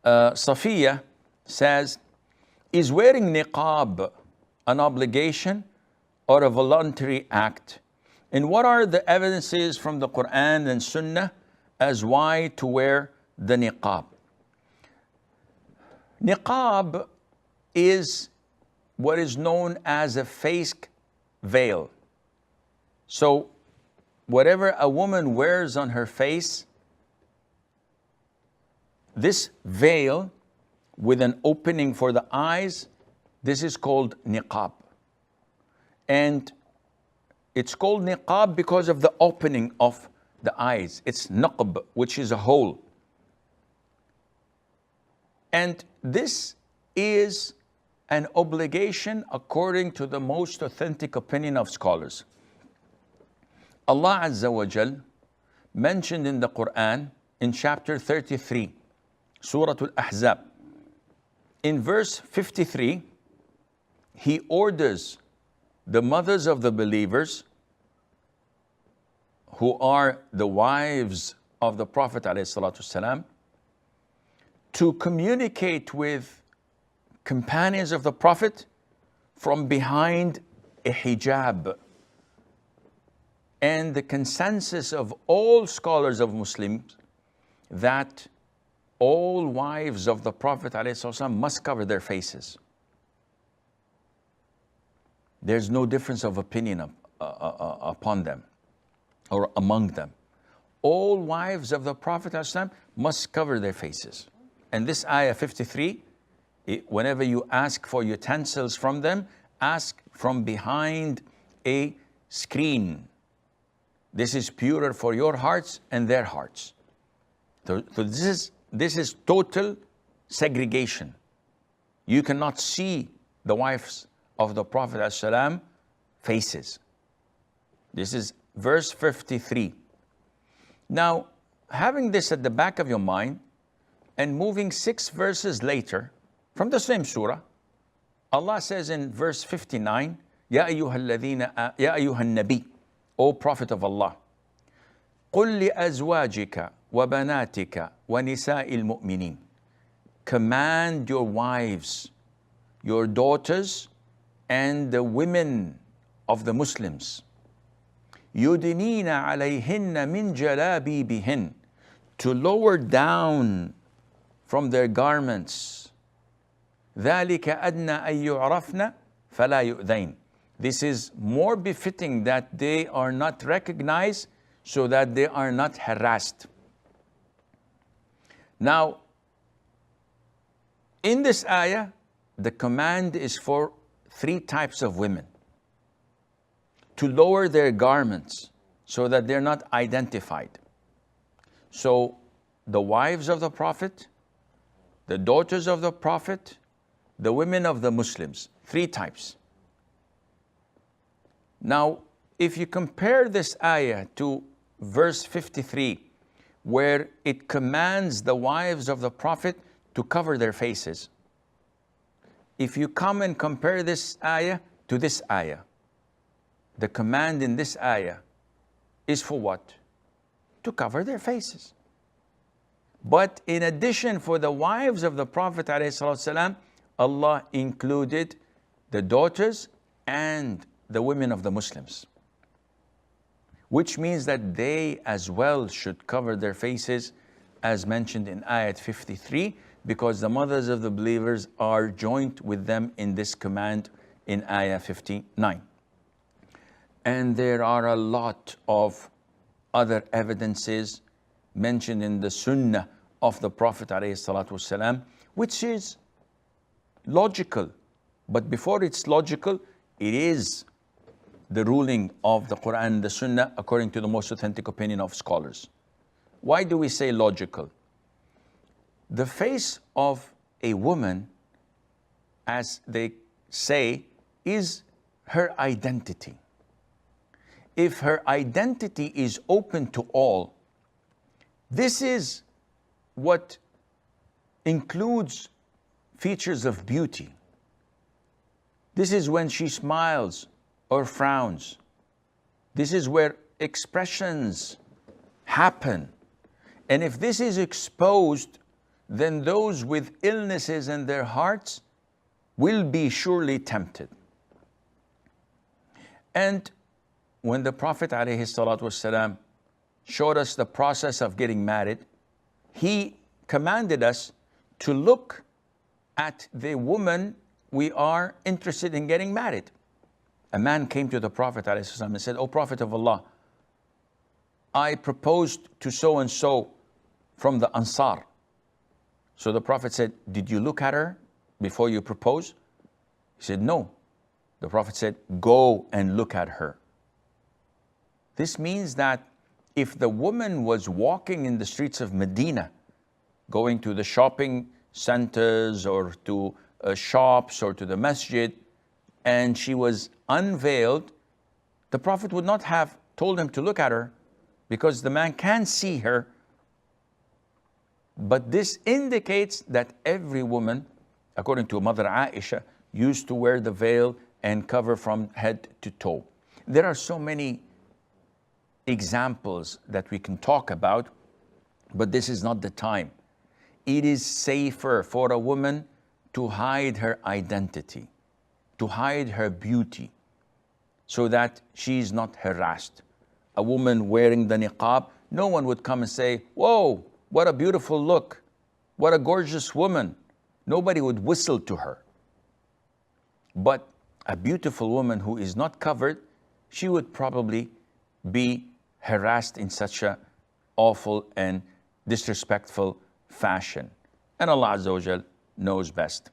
Safiya says, is wearing niqab an obligation or a voluntary act? And what are the evidences from the Quran and Sunnah as why to wear the niqab? Niqab is what is known as a face veil. So whatever a woman wears on her face, this veil with an opening for the eyes, this is called niqab. And it's called niqab because of the opening of the eyes. It's naqb, which is a hole. And this is an obligation according to the most authentic opinion of scholars. Allah Azza wa Jal mentioned in the Quran in chapter 33, Surah Al-Ahzab, in verse 53, He orders the mothers of the believers, who are the wives of the Prophet ﷺ, to communicate with companions of the Prophet from behind a hijab. And the consensus of all scholars of Muslims that all wives of the Prophet ﷺ must cover their faces. There's no difference of opinion upon them or among them. All wives of the Prophet ﷺ must cover their faces. And this ayah 53, whenever you ask for utensils from them, ask from behind a screen. This is purer for your hearts and their hearts. So this is total segregation. You cannot see the wives of the Prophet ﷺ faces. This is verse 53. Now, having this at the back of your mind and moving 6 verses later from the same surah, Allah says in verse 59, Ya ayyuhal nabi, O Prophet of Allah, قُلْ لِأَزْوَاجِكَ وَبَنَاتِكَ وَنِسَاءِ الْمُؤْمِنِينَ. Command your wives, your daughters, and the women of the Muslims, يُدْنِينَ عَلَيْهِنَّ مِنْ جَلَابِيبِهِنَّ, to lower down from their garments. ذَلِكَ أَدْنَى أَن يُعْرَفْنَ فَلَا يُؤْذَيْنَ. This is more befitting that they are not recognized, so that they are not harassed. Now, in this ayah, the command is for 3 types of women to lower their garments so that they're not identified. So the wives of the Prophet, the daughters of the Prophet, the women of the Muslims, 3 types. Now, if you compare this ayah to verse 53, where it commands the wives of the Prophet to cover their faces, if you come and compare this ayah to this ayah, the command in this ayah is for what? To cover their faces. But in addition, for the wives of the Prophet ﷺ, Allah included the daughters and the women of the Muslims, which means that they as well should cover their faces, as mentioned in ayat 53, because the mothers of the believers are joined with them in this command in ayah 59. And there are a lot of other evidences mentioned in the Sunnah of the Prophet ﷺ, which is logical. But before it's logical, it is the ruling of the Quran and the Sunnah according to the most authentic opinion of scholars. Why do we say logical? The face of a woman, as they say, is her identity. If her identity is open to all, this is what includes features of beauty. This is when she smiles or frowns. This is where expressions happen. And if this is exposed, then those with illnesses in their hearts will be surely tempted. And when the Prophet ﷺ showed us the process of getting married, he commanded us to look at the woman we are interested in getting married. A man came to the Prophet ﷺ and said, "O Prophet of Allah, I proposed to so-and-so from the Ansar." So the Prophet said, "Did you look at her before you propose?" He said, "No." The Prophet said, "Go and look at her." This means that if the woman was walking in the streets of Medina, going to the shopping centers or to shops or to the masjid, and she was unveiled, the Prophet would not have told him to look at her because the man can see her. But this indicates that every woman, according to Mother Aisha, used to wear the veil and cover from head to toe. There are so many examples that we can talk about, but this is not the time. It is safer for a woman to hide her identity, to hide her beauty, so that she is not harassed. A woman wearing the niqab, no one would come and say, "Whoa, what a beautiful look, what a gorgeous woman." Nobody would whistle to her. But a beautiful woman who is not covered, she would probably be harassed in such a awful and disrespectful fashion. And Allah Azza wa Jal knows best.